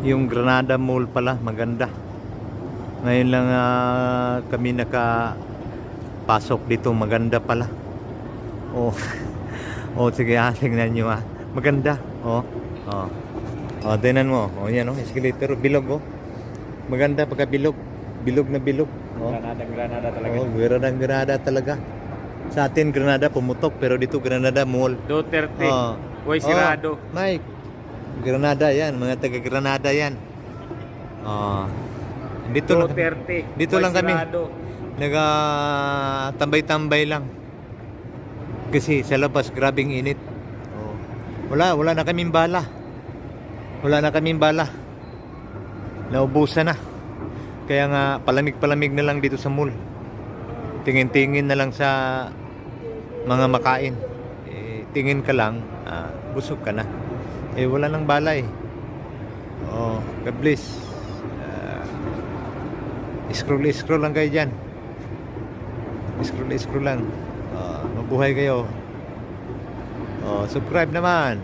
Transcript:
Yung Granada Mall pala, maganda. Ngayon lang kami nakapasok dito, maganda pala. Oh, oh sige, tingnan nyo maganda. Oh, oh, oh, tingnan mo. Oh, yan escalator, bilog Maganda pagka bilog. Bilog na bilog. Oh. Granada talaga. Oh, Granada talaga. Sa atin Granada pumutok, pero dito Granada Mall. Duterte. Oh. Huwag sirado. Mike. Granada yan, mga taga Granada yan. Dito lang, Duterte. dito lang kami. Tambay-tambay lang. Kasi sa labas grabing init. Oh. Wala na kaming bala. Wala na kaming bala. Naubusan na. Kaya nga palamig-palamig na lang dito sa mall. Tingin-tingin na lang sa mga makain. Tingin ka lang, busog ka na. Wala nang bala Oh, God bless. Scroll lang kayo dyan. Scroll lang. Mabuhay kayo. Subscribe naman.